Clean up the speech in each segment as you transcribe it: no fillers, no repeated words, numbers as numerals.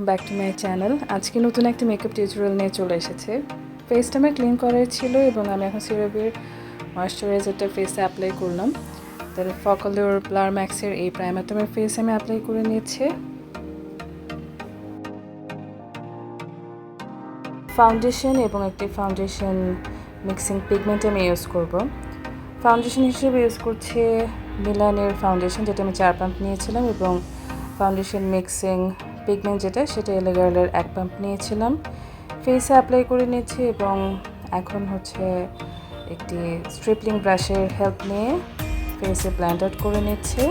Back to my channel. আজকে নতুন একটা মেকআপ টিউটোরিয়াল নিয়ে চলে এসেছে। ফেসটা আমার ক্লিন করার ছিল এবং আমি এখন Cera Vae ময়েশ্চারাইজারটা ফেসে অ্যাপ্লাই করলাম। তার Focallure ব্লার ম্যাক্সের এই প্রাইমারটা আমার ফেসে আমি অ্যাপ্লাই করে নিয়েছি। ফাউন্ডেশন এবং একটি ফাউন্ডেশন মিক্সিং পিগমেন্ট আমি ইউজ করব। ফাউন্ডেশন হিসেবে ইউজ করছি মিলানের ফাউন্ডেশন, যেটা আমি 4 পাম্প নিয়েছিলাম, এবং ফাউন্ডেশন মিক্সিং পিগমেন্ট সেটা এলিগার্লের 1 পাম্প নিয়েছিলাম। ফেসে অ্যাপ্লাই করে নিয়েছি এবং এখন একটি স্ট্রিপলিং ব্রাশের হেল্প নিয়ে ফেসে ব্লেন্ড আউট করে নিচ্ছি।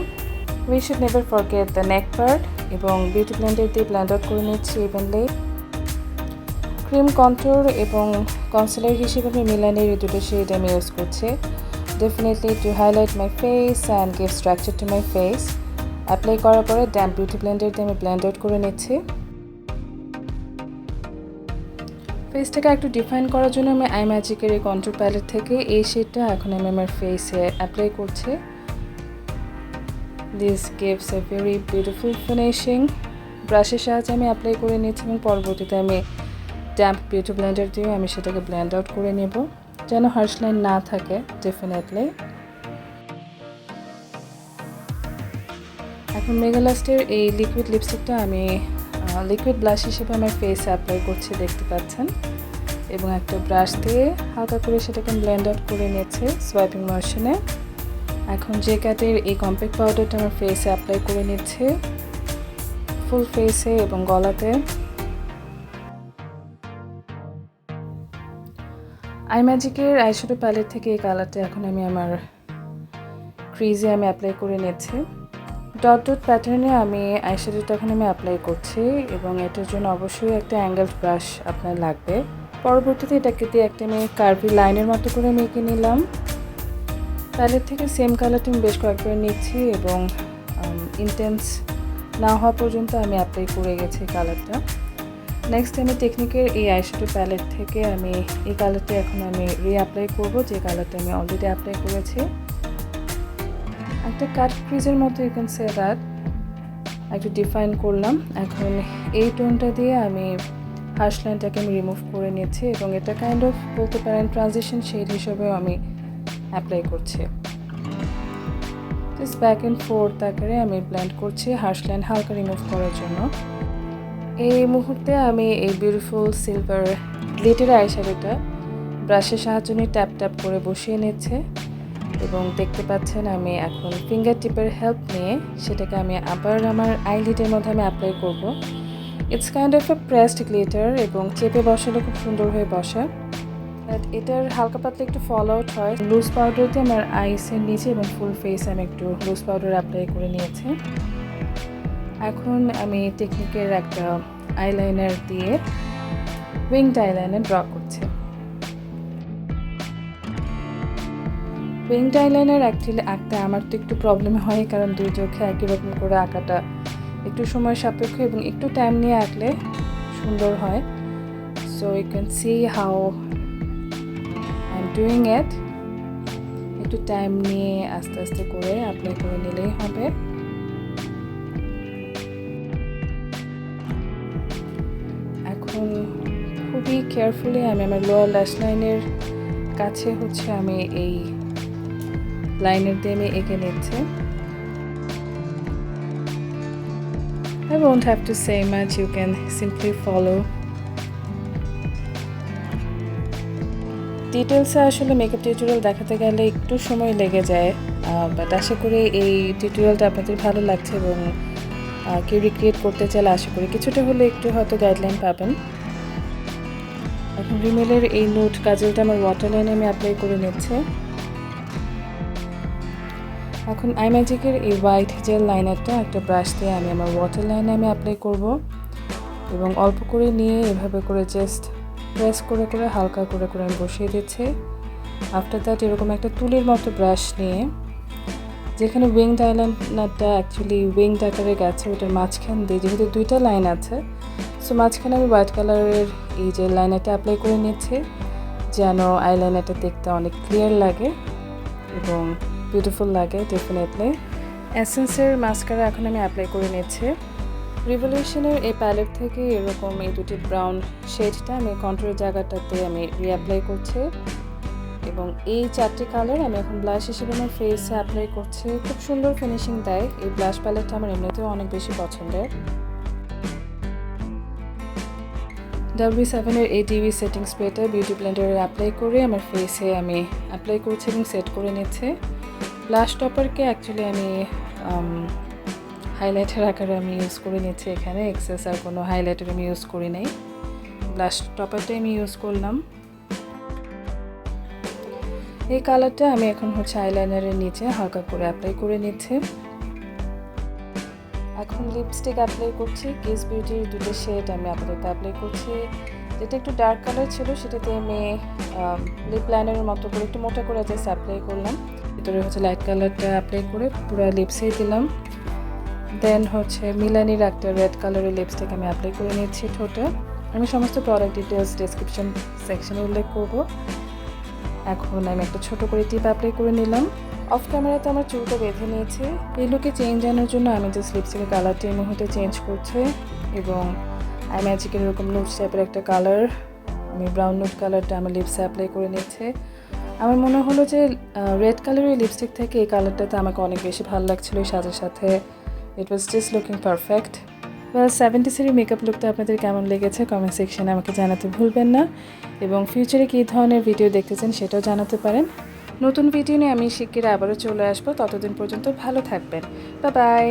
We should never forget the neck part, এবং বিউটি ব্লেন্ডার দিয়ে ব্লেন্ড আউট করে নিচ্ছি ইভেনলি। ক্রিম কন্ট্যুর এবং কনসিলার হিসেবে আমি মিলানের এই দুটো শেড আমি ইউজ করছি, definitely to highlight my face and give structure to my face. Apply করার পরে ড্যাম্প বিউটি ব্লেন্ডার দিয়ে আমি ব্লেন্ড আউট করে নিচ্ছি। ফেসটাকে একটু ডিফাইন করার জন্য আমি আইম্যাজিকের এই কন্ট্যুর প্যালেট থেকে এই শেডটা এখন আমি আমার ফেসে অ্যাপ্লাই করছি। This gives a very beautiful finishing. ব্রাশের সাহায্যে আমি অ্যাপ্লাই করে নিচ্ছি এবং পরবর্তীতে আমি ড্যাম্প বিউটি ব্লেন্ডার দিয়েও আমি সেটাকে ব্লেন্ড আউট করে নেব, যেন হার্শ লাইন না থাকে ডেফিনেটলি। এখন মেগালাস্টের এই লিকুইড লিপস্টিকটা আমি লিকুইড ব্লাশ হিসেবে আমার ফেসে অ্যাপ্লাই করছি, দেখতে পাচ্ছেন, এবং একটা ব্রাশ দিয়ে হালকা করে সেটাকে ব্লেন্ড আউট করে নিয়েছে সোয়াইপিং মোশনে। এখন যে ক্যাটের এই কম্প্যাক্ট পাউডারটা আমার ফেসে অ্যাপ্লাই করে নিচ্ছে, ফুল ফেসে এবং গলাতে। আইম্যাজিকের আইশ্যাডো প্যালেট থেকে এই কালারটা এখন আমি আমার ক্রিজে আমি অ্যাপ্লাই করে নিচ্ছি। ডট ডট প্যাটার্নে আমি আইশ্যাডোটা এখন আমি অ্যাপ্লাই করছি, এবং এটার জন্য অবশ্যই একটা অ্যাঙ্গেলড ব্রাশ আপনার লাগবে। পরবর্তীতে এটাকে দিয়ে একটা আমি কার্ভি লাইনের মতো করে মেখে নিলাম। প্যালেট থেকে সেম কালারটা আমি বেশ কয়েকবার নিচ্ছি এবং ইন্টেন্স না হওয়া পর্যন্ত আমি অ্যাপ্লাই করে গেছি কালারটা। নেক্সট আমি টেকনিকের এই আইশ্যাডো প্যালেট থেকে আমি এই কালারটা এখন আমি রিঅ্যাপ্লাই করব, যে কালারটা আমি অলরেডি অ্যাপ্লাই করেছি। একটা কাট ক্রিজের মতো ইউ ক্যান সে দ্যাট একটু ডিফাইন করলাম। এখন এই টোনটা দিয়ে আমি হার্শ লাইনটাকে আমি রিমুভ করে নিচ্ছি এবং এটা কাইন্ড অফ বলতে পারেন ট্রানজিশন শেড হিসেবেও আমি অ্যাপ্লাই করছি। জাস্ট ব্যাক অ্যান্ড ফোর্থ আকারে আমি ব্লেন্ড করছি হার্শ লাইন হালকা রিমুভ করার জন্য। এই মুহূর্তে আমি এই বিউটিফুল সিলভার গ্লিটার আইশ্যাডোটা ব্রাশের সাহায্যে নিয়ে ট্যাপ ট্যাপ করে বসিয়ে নিচ্ছে, এবং দেখতে পাচ্ছেন আমি এখন ফিঙ্গার টিপের হেল্প নিয়ে সেটাকে আমি আবার আমার আইলিডের মধ্যে আমি অ্যাপ্লাই করব। It's kind of a pressed glitter, এবং চেপে বসালে খুব সুন্দর হয়ে বসে। এটার হালকা পাতলা একটু ফল আউট হয়। লুজ পাউডার দিয়ে আমার আইসের নিচে এবং ফুল ফেস আমি একটু লুজ পাউডার অ্যাপ্লাই করে নিয়েছি। এখন আমি টেকনিকের একটা আইলাইনার দিয়ে উইংড আইলাইনার ড্র করছি। উইংড আইলাইনার অ্যাকচুয়ালি আঁকতে আমার তো একটু প্রবলেম হয়, কারণ দুই চোখে একই রকম করে আঁকাটা একটু সময় সাপেক্ষ এবং একটু টাইম নিয়ে আঁকলে সুন্দর হয়। So you can see how I am doing it. একটু টাইম নিয়ে আস্তে আস্তে করে অ্যাপ্লাই করে নিলেই হবে। এখন খুবই কেয়ারফুলি আমি আমার লোয়ার ল্যাশ লাইনের কাছে আমি এই লাইনার দিয়ে আমি এঁকে নিচ্ছি। I won't have to say much, you can simply follow. ডিটেলসে আসলে মেকআপ টিউটোরিয়াল দেখাতে গেলে একটু সময় লেগে যায়, বাট আশা করি এই টিউটোরিয়ালটা আপনাদের ভালো লাগছে এবং কেউ রিক্রিয়েট করতে চাইলে আশা করি কিছুটা হলে একটু হয়তো গাইডলাইন পাবেন। এখন রিমেলের এই নুড কাজলটা আমার ওয়াটার লাইনে আমি অ্যাপ্লাই করে নিচ্ছি। এখন আইম্যাজিকের এই হোয়াইট জেল লাইনারটা একটা ব্রাশ দিয়ে আমি আমার ওয়াটার লাইনে আমি অ্যাপ্লাই করব, এবং অল্প করে নিয়ে এভাবে করে জাস্ট প্রেস করে করে হালকা করে করে আমি বসিয়ে দিচ্ছি। আফটার দ্যাট এরকম একটা তুলির মতো ব্রাশ নিয়ে, যেখানে উইংড আইলাইনারটা অ্যাকচুয়ালি উইংড আকারে গেছে, ওটার মাঝখান দিয়ে যেহেতু দুইটা লাইন আছে, সো মাঝখানে আমি হোয়াইট কালারের এই যে লাইনারটা অ্যাপ্লাই করে নিচ্ছি, যেন আইলাইনারটা দেখতে অনেক ক্লিয়ার লাগে এবং বিউটিফুল লাগে ডেফিনেটলি। এসেন্সের মাস্কারা এখন আমি অ্যাপ্লাই করে নিচ্ছি। রিভলিউশনের এই প্যালেট থেকে এরকম এই দুটি ব্রাউন শেডটা আমি কন্ট্রোলের জায়গাটাতে আমি রিঅ্যাপ্লাই করছি এবং এই 4টি কালার আমি এখন ব্লাশ হিসেবে আমার ফেসে অ্যাপ্লাই করছি। খুব সুন্দর ফিনিশিং দেয় এই ব্লাশ প্যালেটটা, আমার এমনিতেও অনেক বেশি পছন্দের। W7 এর এই ডিউই সেটিং স্প্রেটা বিউটি ব্লেন্ডারে অ্যাপ্লাই করে আমার ফেসে আমি অ্যাপ্লাই করছি এবং সেট করে নিচ্ছি। ব্লাশ টপারকে অ্যাকচুয়ালি আমি হাইলাইটার আকারে আমি ইউজ করে নিচ্ছি, এখানে এক্সেস আর কোনো হাইলাইটার আমি ইউজ করি নাই, ব্লাশ টপারটাই আমি ইউজ করলাম। এই কালারটা আমি এখন আইলাইনারের নিচে হালকা করে অ্যাপ্লাই করে নিচ্ছি। এখন লিপস্টিক অ্যাপ্লাই করছি। কিস বিউটির দুটো শেড আমি আপাতত অ্যাপ্লাই করছি। যেটা একটু ডার্ক কালার ছিল সেটাতে আমি লিপ লাইনারের মতো করে একটু মোটা করে জাস্ট অ্যাপ্লাই করলাম। ভিতরে লাইট কালারটা অ্যাপ্লাই করে পুরো লিপসেই দিলাম। দেন মিলানির একটা রেড কালারের লিপস্টিক আমি অ্যাপ্লাই করে নিচ্ছি ঠোঁটে। আমি সমস্ত প্রোডাক্ট ডিটেলস ডেসক্রিপশন সেকশনে উল্লেখ করব। এখন আমি একটা ছোট করে টিপ অ্যাপ্লাই করে নিলাম। অফ ক্যামেরাতে আমার চুলটা বেঁধে নিয়েছি। এই লুকে চেঞ্জ আনার জন্য আমি জাস্ট লিপস্টিকের কালারটা এই মুহূর্তে চেঞ্জ করছি এবং আইম্যাজিকের এরকম নুড টাইপের একটা কালার, আমি ব্রাউন নুড কালারটা আমার লিপসে অ্যাপ্লাই করে নিচ্ছি। আমার মনে হলো যে রেড কালারের লিপস্টিক থেকে এই কালারটাতে আমাকে অনেক বেশি ভালো লাগছিলো, এই সাজের সাথে it was just looking perfect. 70's এর মেকআপ লুকটা আপনাদের কেমন লেগেছে কমেন্ট সেকশনে আমাকে জানাতে ভুলবেন না এবং ফিউচারে কী ধরনের ভিডিও দেখতে চান সেটাও জানাতে পারেন। নতুন ভিডিও নিয়ে আমি শিগগিরই আবারও চলে আসবো। ততদিন পর্যন্ত ভালো থাকবেন। Bye bye.